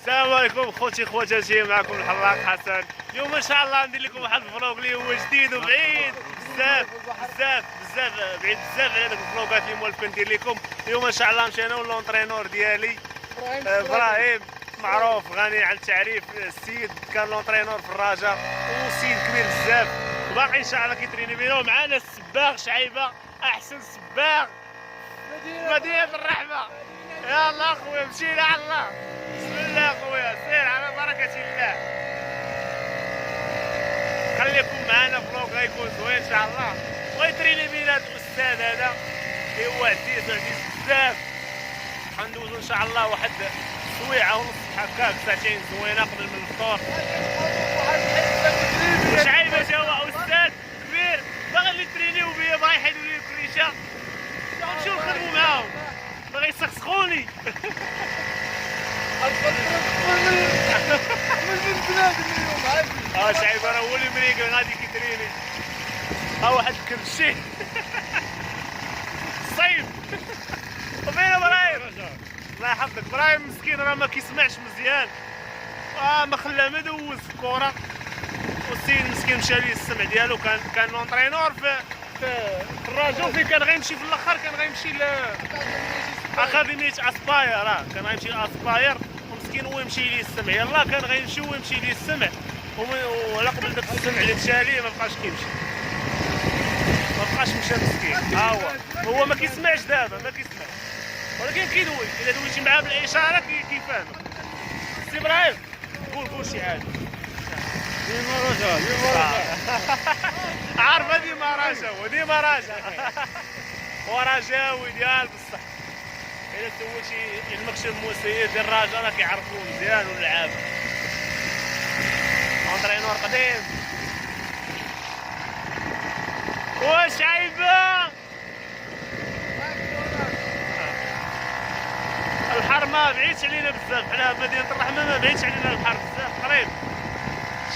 السلام عليكم خوتي خواتاتي، معكم الحراق حسن. اليوم ان شاء الله ندير لكم واحد الفلوق اللي هو جديد وبعيد بزاف بعيد بزاف على داك الفلوقات اللي موالفين ندير لكم. اليوم ان شاء الله مشينا لونطرينور ديالي ابراهيم، معروف غني عن التعريف. السيد كان لونطرينور في الرجاء وسيد كبير بزاف، وباقي ان شاء الله كيتريني بينا. ومعنا السباغ شعيبه، احسن سباغ مدينه الرحمه. يلا اخويا مشينا على الله. بسم الله اخويا، سير على بركه الله. خليكم معنا فلوق غيكون زوين ان شاء الله. ويتريني بينا هذا الاستاذ هذا اللي هو عزيز بزاف. غندوزو ان شاء الله واحد سويعه ونص هكاك، ساعتين زوينه قبل من الفطور. شعيبه جا هو استاذ كبير باغي اللي يترينيو بيا، باغي يحيدوا لي الكريشه نمشيو نخدموا معاهم، باغي يسخسخوني. شعيبه راه هو اللي مريقل غادي كيتريني. ها واحد الكرشي الصيف. وفين ابراهيم؟ الله يحفظك. ابراهيم مسكين راه ما كيسمعش مزيان، ما خلاه ما دوز في الكره. والسيد مسكين مشى ليه السمع ديالو. كان لونطرينور في الرجاء، فين كان غيمشي في الاخر، كان غيمشي اكاديميه اسباير. كان غيمشي لاسباير، ومسكين هو يمشي ليه السمع. يلا كان غيمشي ويمشي ليه السمع، وعلى قبل داك السمع اللي مشى ليه ما بقاش كيمشي، ما بقاش مشى مسكين. ها هو ما كيسمعش دابا، ما كيسمعش، ولكن كيدوي. الا دويتي معاه بالاشاره كيفهم. سي ابراهيم قول شي حاجه. ديما رجاء عارفه ديما رجاء هو رجاوي ديال بصح. الا سولتي المكتب الموسيقي ديال الرجاء راه كيعرفوه مزيان واللعابه. اونطرينور قديم. واش عيبه البحر ما بعيدش علينا بزاف، حنا مدينه الرحمه ما بعيدش علينا البحر بزاف، قريب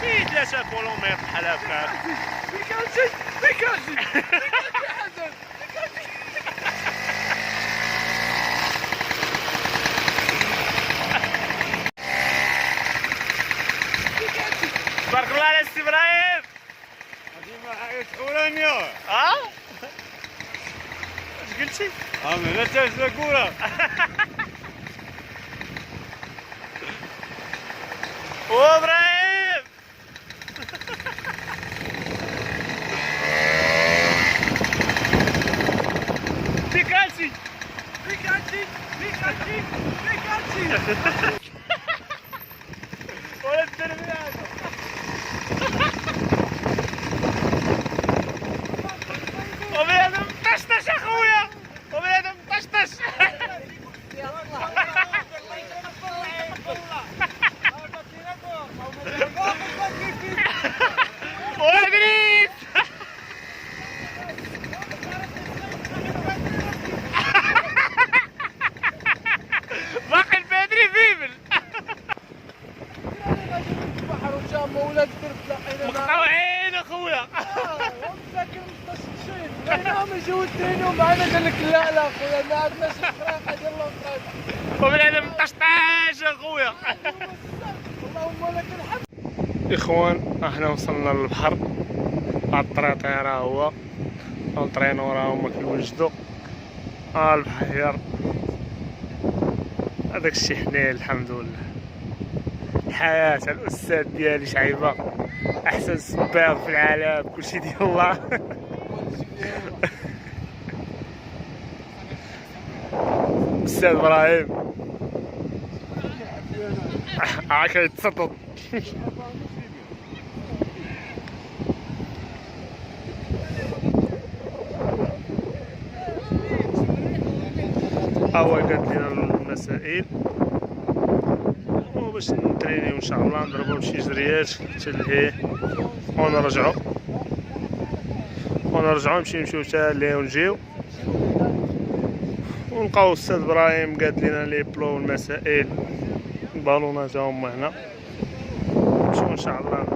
شي 3 كيلومتر بحال هكا. تبارك الله على السي ابراهيم. ديما حياة حورانيا. اش قلتي؟ لا تاج كورة. وابراهيم بيكالسي ولا الدربي هذا. وبنادم طشطش اخويا، وبنادم طشطش. ودريت باقي البدري فيبل. مقطوعين اخويا. بينهم يجيو يترينيو معنا، قال لك لا خويا ما عندناش الخراقه ديال لونطرينور. وبنادم طشطاش اخويا. اللهم لك الحمد. اخوان احنا وصلنا للبحر، الطريطي راه هو لونطرينور راه هما كيوجدوا. البحير هذاك الشيء حنين الحمد لله. الحياة الاستاذ ديالي شعيبه، احسن سباغ في العالم، كلشي ديال الله. استاذ ابراهيم كيتسطط. هو قد لنا المسائل باش نترينيو ان شاء الله، نضربو شي جريات تلهيه ونرجعو نمشيو حتى ليه ونجيو ونلقاو السيد ابراهيم قاد لنا لي بلو والمسائل. البالونات هما هنا، نمشيو ان شاء الله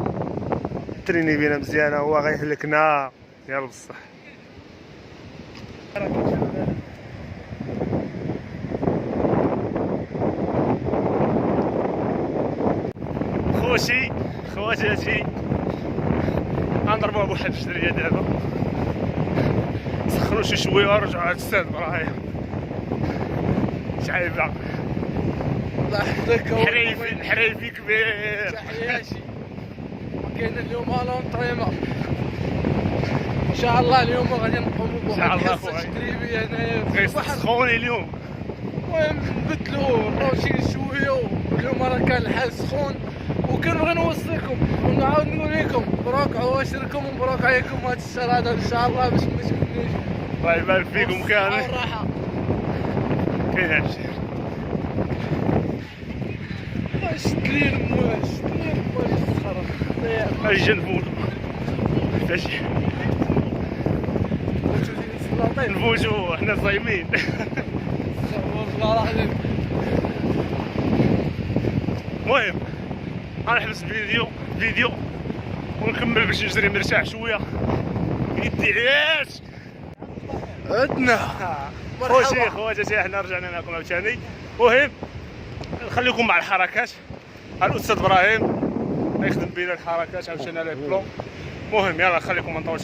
تريني بينا مزيانه. هو غيهلكنا يلا بصح. خوشي خواتاتي غنضربوها بواحد الجدريه دابا، سخنوا شي شويه ورجعوا على الساد ابراهيم. شعيبه الله يحفظك. حريفي كبير. تحياتي. وكاين اليوم لونطريمون ان شاء الله. اليوم غادي نقوموا إن شاء بواحد الله الحصه خويا. تدريبيه هنايا بغيت واحد. سخوني اليوم. المهم نبدلوا الروتين شويه، واليوم راه كان الحال سخون، وكنبغي نوصيكم ونعاود نقول لكم مبروك عواشركم ومبروك عليكم هذا الشهر هذا ان شاء الله، باش ما تكونوش الله يبارك فيكم كامل. والراحه. كاين هادشي. شتلين مواش تخرج اجي جنبونا فاش نفوجو حنا صايمين. والله العظيم. المهم غنحبس فيديو ونكمل باش نجري مرتاح شويه. يدي علاش عدنا خوشي خواتاتي حنا رجعنا معكم عاوتاني. المهم نخليكم مع الحركات. الاستاذ ابراهيم غيخدم بينا الحركات عاوتاني على البلون. المهم يلا نخليكم ما نطولش.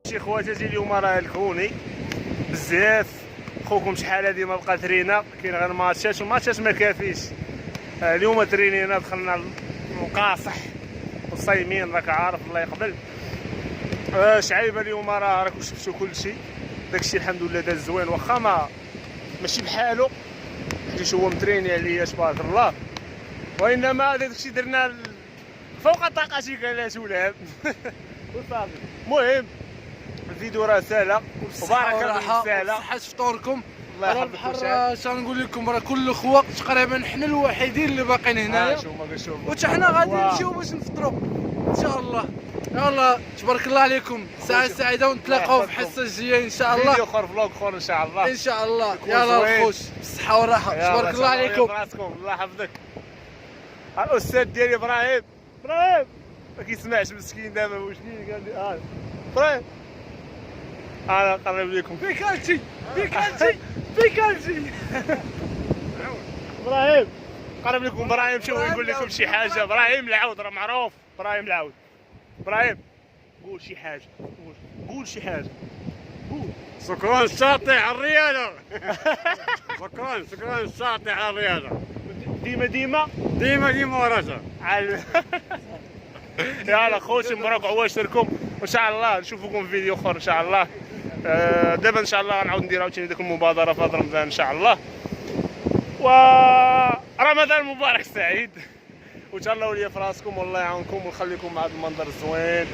شي خواتاتي اليوم راه الكوني بزاف. خوكم شحال هادي ما بقى ترينا، كاين غير ماتشات وماتشات ما كافيش. اليوم ترينينا دخلنا القاصح وصايمين راك عارف الله يقبل. شعيبه اليوم راكم شفتوا كلشي، داكشي الحمد لله داز زوين واخا ماشي بحالو حيت هو متريني عليا تبارك الله، وانما داكشي درنا فوق طاقتي قالات ولعب وصافي. المهم الفيديو راه ساهله وبارك الله ساهله. صحة فطوركم. الله راه يحفظك بحال وشعل. شنو نقول لكم، راه كل اخوة تقريبا حنا الوحيدين اللي باقيين هنايا، وتا حنا غادي نمشيو باش نفطروا ان شاء الله. يلا تبارك الله عليكم، ساعة سعيدة ونتلاقاو في الحصة الجاية ان شاء الله. فيديو اخر فلوق اخر ان شاء الله ان شاء الله. يكون يلا زوين. الخوش بالصحة والراحة، تبارك الله عليكم. الله يحفظك. الاستاذ ديالي ابراهيم ما كيسمعش مسكين دابا واش قال لي ابراهيم انا قرب لكم بيكالتي ابراهيم قرب لكم. ابراهيم شوف يقول لكم شي حاجه. ابراهيم العود راه معروف. ابراهيم العود. ابراهيم قول شي حاجه، قول شي حاجه، قول. شكرا الشاطئ على الرياضة. شكرا الشاطئ على الرياضة. ديما ورجع. يلا خوتي مبروك عواشركم وان شاء الله نشوفكم في فيديو اخر ان شاء الله. دابا ان شاء الله غنعاود ندير عاوتاني ديك المبادره في هذا رمضان ان شاء الله، ورمضان مبارك سعيد وان شاء الله وليا في راسكم والله يعاونكم ويخليكم مع هذا المنظر الزوين.